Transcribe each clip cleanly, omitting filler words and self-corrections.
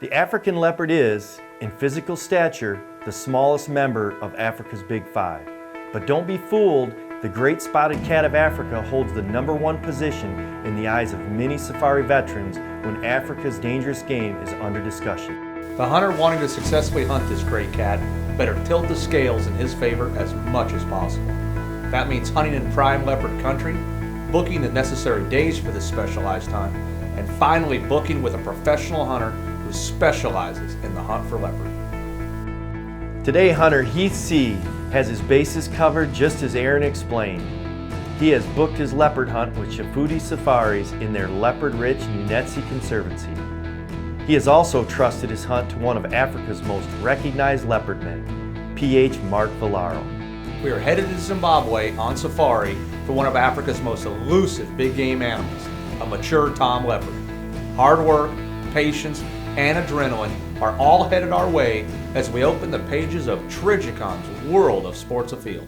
The African leopard is, in physical stature, the smallest member of Africa's Big Five. But don't be fooled, the Great Spotted Cat of Africa holds the #1 position in the eyes of many safari veterans when Africa's dangerous game is under discussion. The hunter wanting to successfully hunt this great cat better tilt the scales in his favor as much as possible. That means hunting in prime leopard country, booking the necessary days for this specialized hunt, and finally booking with a professional hunter who specializes in the hunt for leopard. Today, hunter Heath C. has his bases covered just as Aaron explained. He has booked his leopard hunt with Chafudi Safaris in their leopard-rich Nunetsi Conservancy. He has also trusted his hunt to one of Africa's most recognized leopard men, PH Mark Villaro. We are headed to Zimbabwe on safari for one of Africa's most elusive big game animals, a mature tom leopard. Hard work, patience, and adrenaline are all headed our way as we open the pages of Trigicon's World of Sports Afield.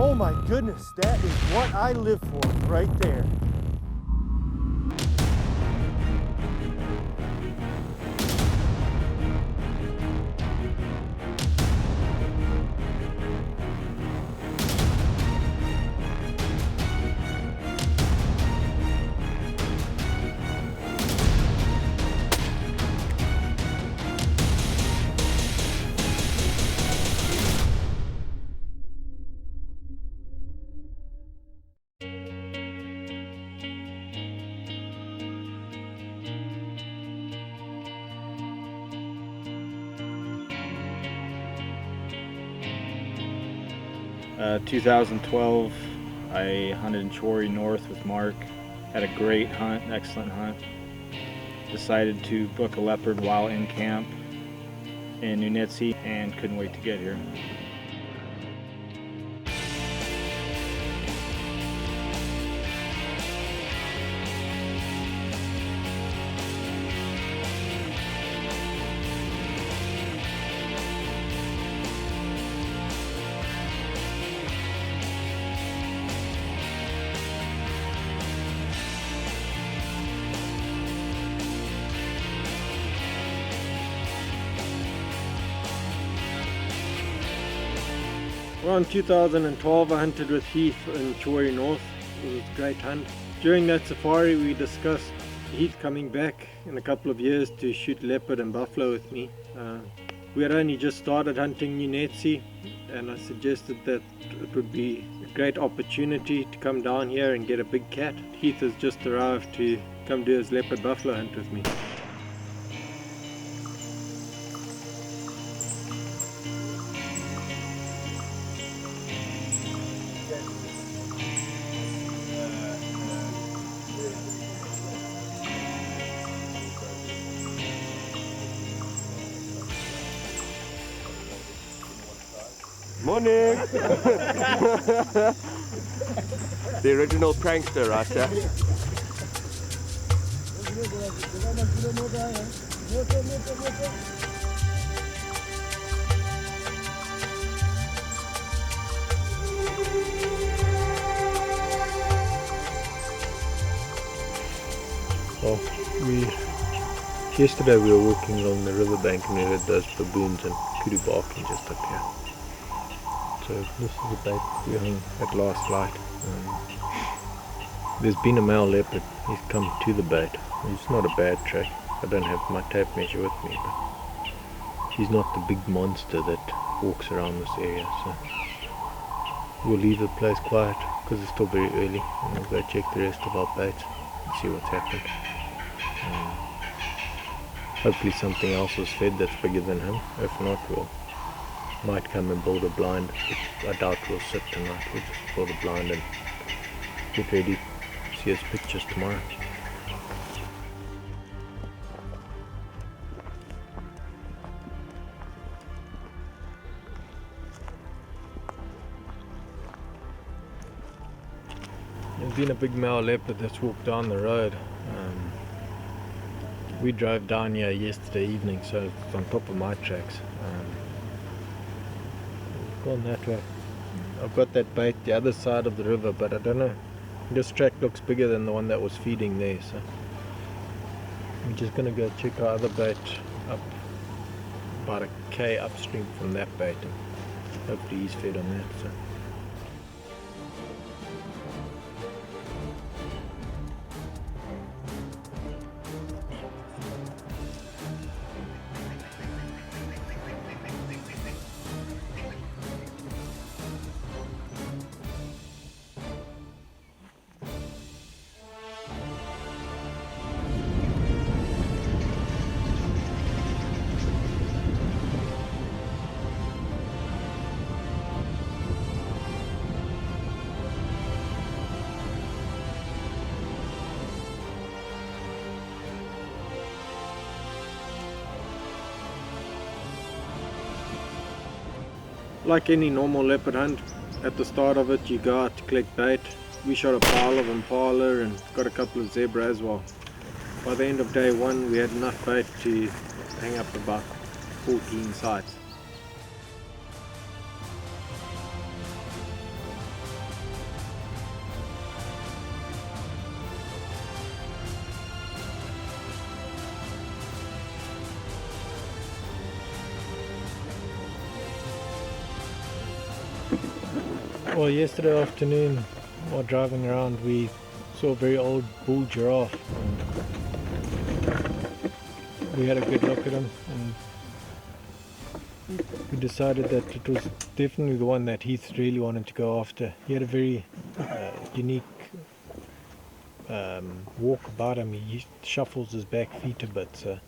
Oh my goodness, that is what I live for right there. In 2012, I hunted in Chori North with Mark. Had a great hunt, excellent hunt. Decided to book a leopard while in camp in Nunetsi and couldn't wait to get here. Well, in 2012 I hunted with Heath in Chori North. It was a great hunt. During that safari we discussed Heath coming back in a couple of years to shoot leopard and buffalo with me. We had only just started hunting Nunetsi and I suggested that it would be a great opportunity to come down here and get a big cat. Heath has just arrived to come do his leopard buffalo hunt with me. Morning! The original prankster, Rasta. Well, yesterday we were walking along the riverbank and we heard those baboons and kudu barking just up here. So this is a bait we hung at last light. There's been a male leopard. He's come to the bait. It's not a bad track. I don't have my tape measure with me, but he's not the big monster that walks around this area. So we'll leave the place quiet because it's still very early, and we'll go check the rest of our baits and see what's happened. Hopefully something else was fed that's bigger than him. If not, we'll might come and build a blind. I doubt we'll sit tonight. We'll just build a blind and get ready. See his pictures tomorrow. There's been a big male leopard that's walked down the road. We drove down here yesterday evening, so it's on top of my tracks. Gone that way. I've got that bait the other side of the river, but I don't know. This track looks bigger than the one that was feeding there, so I'm just gonna go check our other bait up about a K upstream from that bait, and hopefully he's fed on that. So. Like any normal leopard hunt, at the start of it you go out to collect bait. We shot a pile of impala and got a couple of zebra as well. By the end of day one we had enough bait to hang up about 14 sites. Well, yesterday afternoon, while driving around, we saw a very old bull giraffe. We had a good look at him, and we decided that it was definitely the one that Heath really wanted to go after. He had a very unique walk about him. He shuffles his back feet a bit. So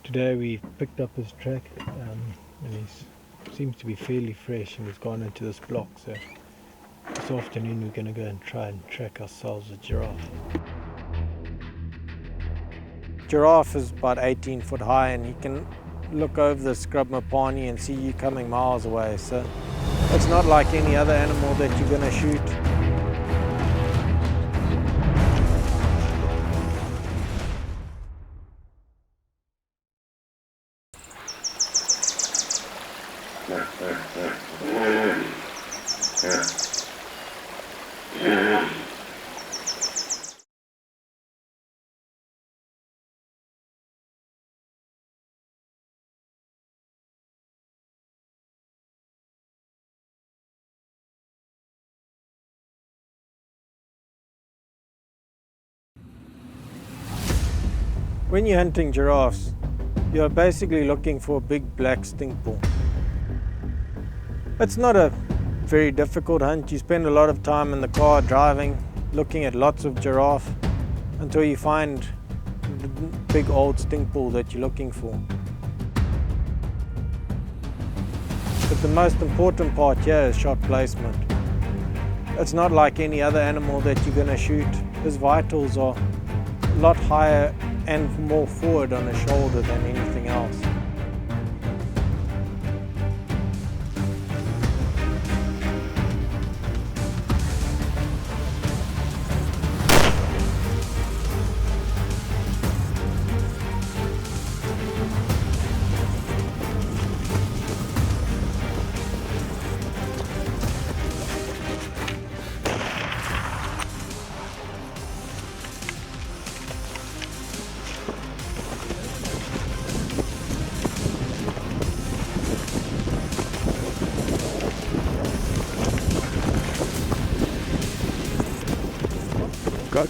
today we picked up his track, and he's seems to be fairly fresh, and he's gone into this block, so this afternoon we're going to go and try and track ourselves a giraffe. Giraffe is about 18 foot high and he can look over the scrub mopani and see you coming miles away, so it's not like any other animal that you're going to shoot. When you're hunting giraffes, you're basically looking for a big black stink bull. It's not a very difficult hunt. You spend a lot of time in the car driving, looking at lots of giraffe until you find the big old stink bull that you're looking for. But the most important part here is shot placement. It's not like any other animal that you're going to shoot. His vitals are a lot higher and more forward on his shoulder than anything else.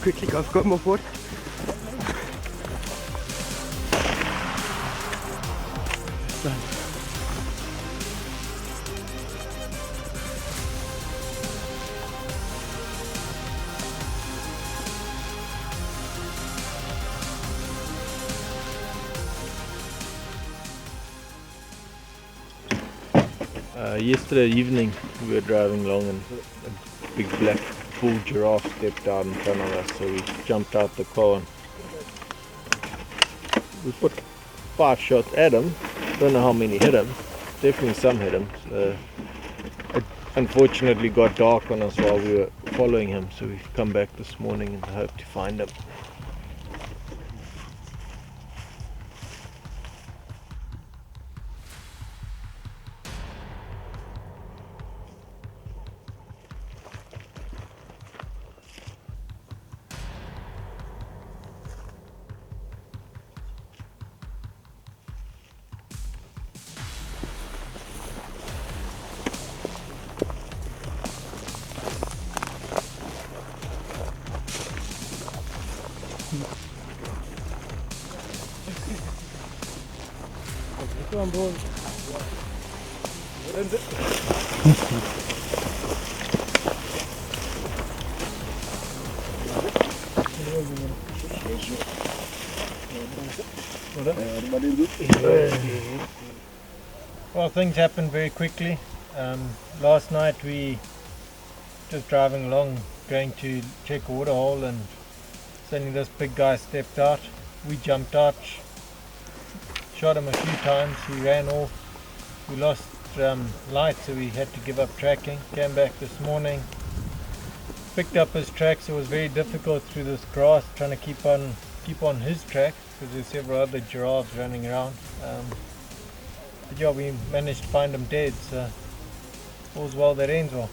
Quickly, I've got my board. Yesterday evening we were driving along and a big black bull giraffe stepped out in front of us, so we jumped out the car and we put 5 shots at him. Don't know how many hit him, definitely some hit him. So it unfortunately got dark on us while we were following him, so we've come back this morning in the hope to find him. Well, things happened very quickly. Last night we just driving along, going to check a water hole, and suddenly this big guy stepped out. We jumped out, shot him a few times. He ran off. We lost light, so we had to give up tracking. Came back this morning, picked up his tracks. It was very difficult through this grass, trying to keep on his track because there's several other giraffes running around. But yeah, we managed to find him dead, so all's well that ends well.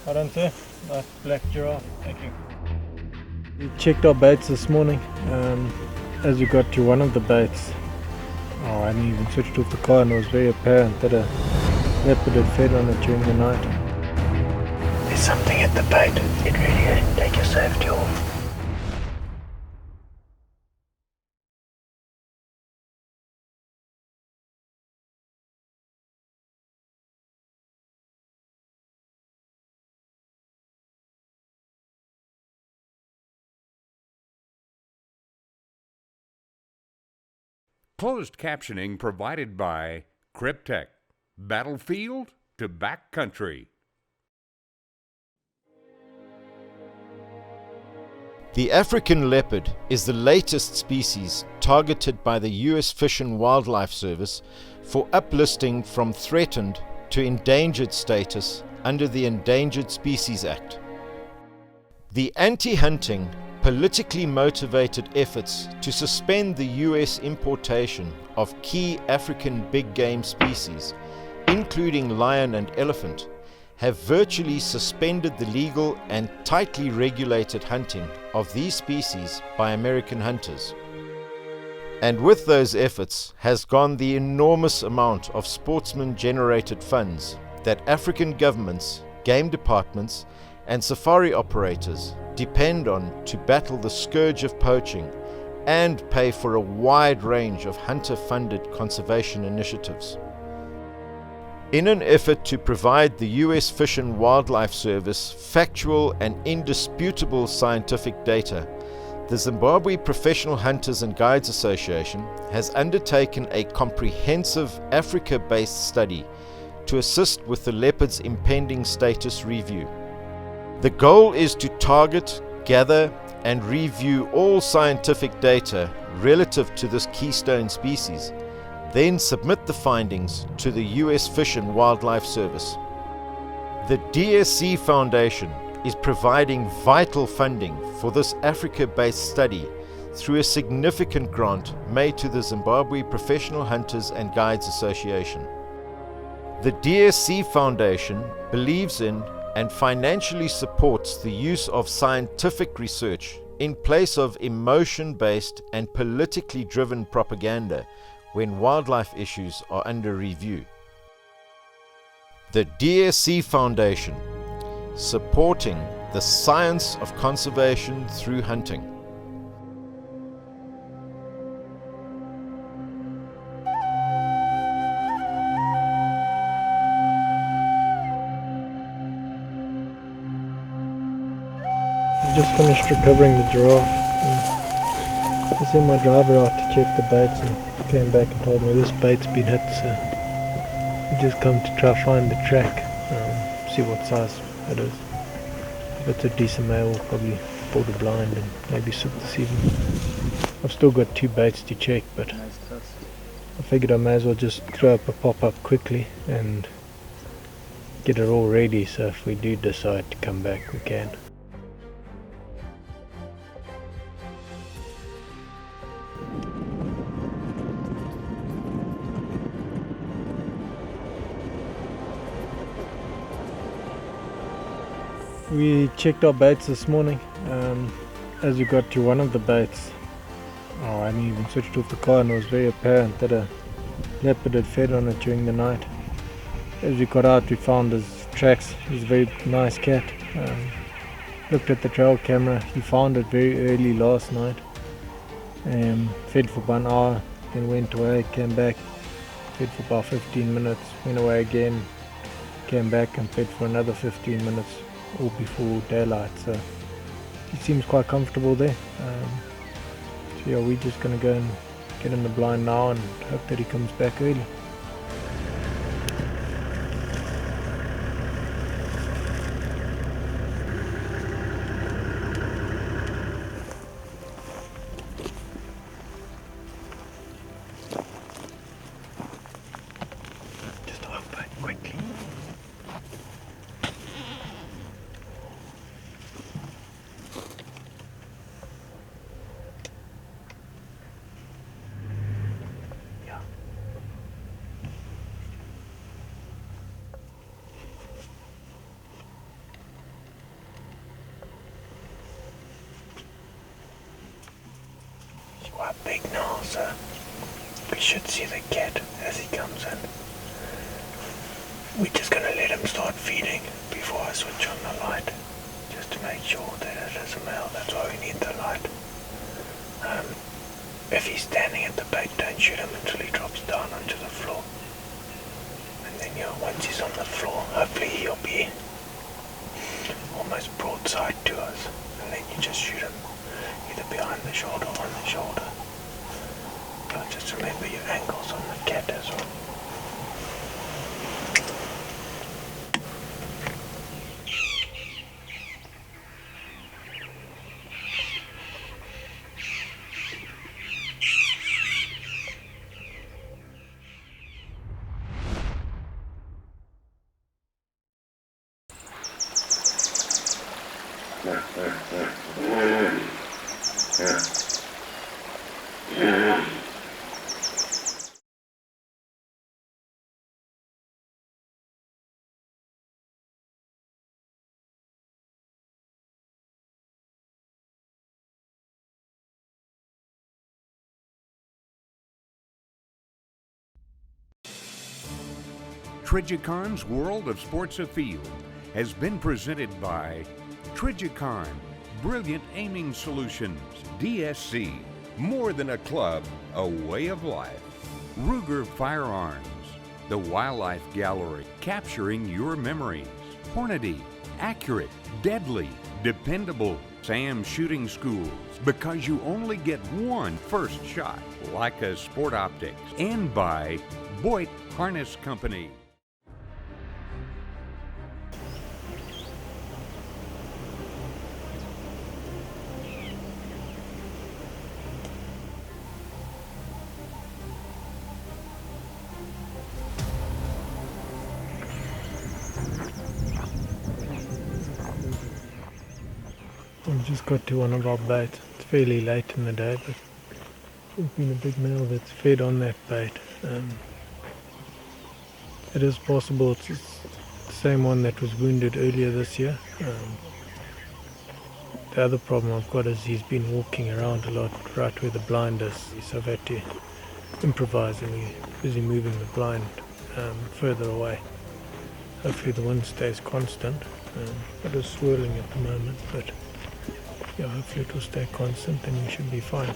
Well done, sir. Nice black giraffe. Thank you. We checked our baits this morning. As we got to one of the baits, I hadn't even switched off the car, and it was very apparent that a leopard had fed on it during the night. There's something at the bait. Get ready, take your safety off. Closed captioning provided by Cryptek. Battlefield to backcountry. The African leopard is the latest species targeted by the U.S. Fish and Wildlife Service for uplisting from threatened to endangered status under the Endangered Species Act. The anti-hunting, politically motivated efforts to suspend the U.S. importation of key African big game species, including lion and elephant, have virtually suspended the legal and tightly regulated hunting of these species by American hunters. And with those efforts has gone the enormous amount of sportsman-generated funds that African governments, game departments, and safari operators depend on to battle the scourge of poaching and pay for a wide range of hunter-funded conservation initiatives. In an effort to provide the U.S. Fish and Wildlife Service factual and indisputable scientific data, the Zimbabwe Professional Hunters and Guides Association has undertaken a comprehensive Africa-based study to assist with the leopard's impending status review. The goal is to target, gather, and review all scientific data relative to this keystone species, then submit the findings to the U.S. Fish and Wildlife Service. The DSC Foundation is providing vital funding for this Africa-based study through a significant grant made to the Zimbabwe Professional Hunters and Guides Association. The DSC Foundation believes in and financially supports the use of scientific research in place of emotion-based and politically driven propaganda when wildlife issues are under review. The DSC Foundation, supporting the science of conservation through hunting. Just finished recovering the giraffe. I sent my driver out to check the baits and came back and told me this bait's been hit, so we just come to try find the track, see what size it is. If it's a decent male, we'll probably pull the blind and maybe sit this evening. I've still got 2 baits to check, but I figured I may as well just throw up a pop-up quickly and get it all ready, so if we do decide to come back, we can. We checked our baits this morning. As we got to one of the baits, I hadn't even switched off the car, and it was very apparent that a leopard had fed on it during the night. As we got out, we found his tracks. He's a very nice cat. Looked at the trail camera. He found it very early last night. Fed for about an hour, then went away, came back, fed for about 15 minutes, went away again, came back and fed for another 15 minutes, all before daylight. So he seems quite comfortable there. So yeah, we're just going to go and get in the blind now and hope that he comes back early. Just open quickly. Quite big now, so we should see the cat as he comes in. We're just gonna let him start feeding before I switch on the light, just to make sure that it is a male. That's why we need the light. If he's standing at the bait, don't shoot him until he drops down onto the floor. And then once he's on the floor, hopefully he'll be almost broadside to us, and then you just shoot him either behind the shoulder or on the shoulder. But just remember your angles on the cat as well. Trijicon's World of Sports Afield has been presented by Trijicon, Brilliant Aiming Solutions, DSC, more than a club, a way of life. Ruger Firearms, the Wildlife Gallery, capturing your memories. Hornady, accurate, deadly, dependable. Sam Shooting Schools, because you only get one first shot, like a Sport Optics. And by Boyd Harness Company. We've just got to one of our baits. It's fairly late in the day, but there's been a big male that's fed on that bait. It is possible it's the same one that was wounded earlier this year. The other problem I've got is he's been walking around a lot right where the blind is, so I've had to improvise and we're busy moving the blind further away. Hopefully the wind stays constant. It is swirling at the moment, but yeah, hopefully it will stay constant and we should be fine.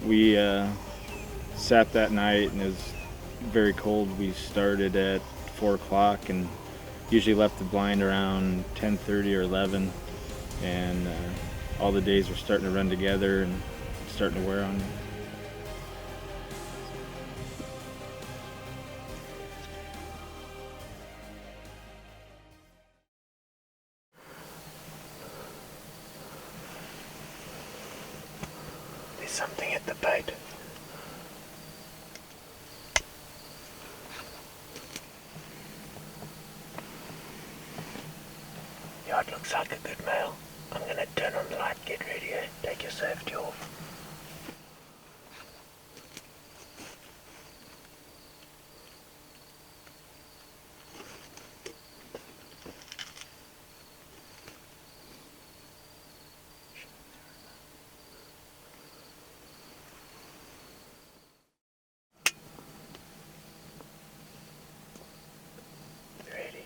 We sat that night and it was very cold. We started at 4 o'clock and usually left the blind around 10:30 or 11, and all the days were starting to run together and starting to wear on me. There's something at the bait. Yeah, it looks like a good male. I'm gonna turn on the light, get ready, eh? Take your safety off. Ready.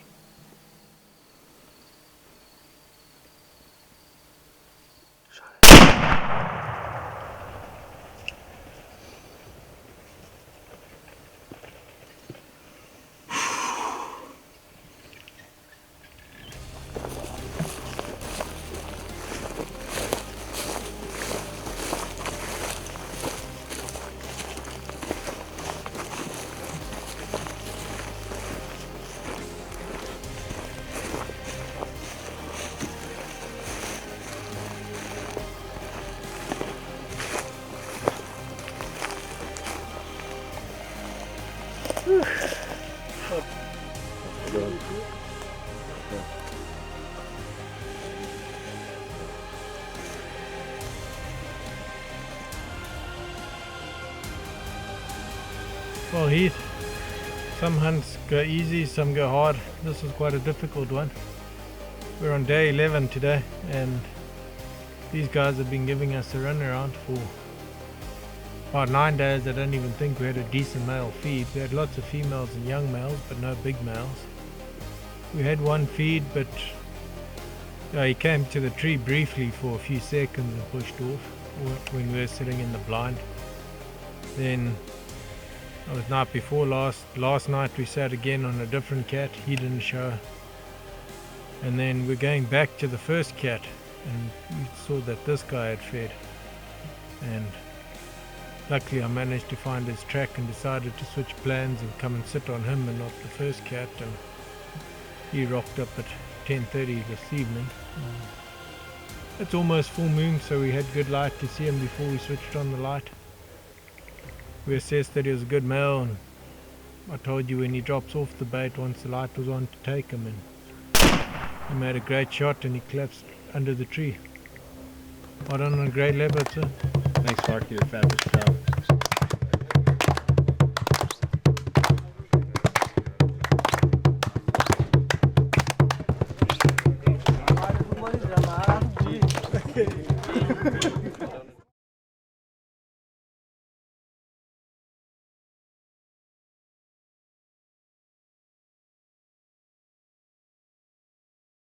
Well, Heath, some hunts go easy, some go hard. This was quite a difficult one. We're on day 11 today, and these guys have been giving us a run around for about 9 days. I don't even think we had a decent male feed. We had lots of females and young males, but no big males. We had one feed, but he came to the tree briefly for a few seconds and pushed off when we were sitting in the blind. Then it was night before last night we sat again on a different cat. He didn't show. And then we're going back to the first cat, and we saw that this guy had fed. And luckily I managed to find his track and decided to switch plans and come and sit on him and not the first cat. And he rocked up at 10:30 this evening. It's almost full moon, so we had good light to see him before we switched on the light. We assessed that he was a good male, and I told you when he drops off the bait once the light was on to take him, and he made a great shot and he collapsed under the tree. Well done on a great leopard, sir. Thanks, Mark. You did a fabulous job.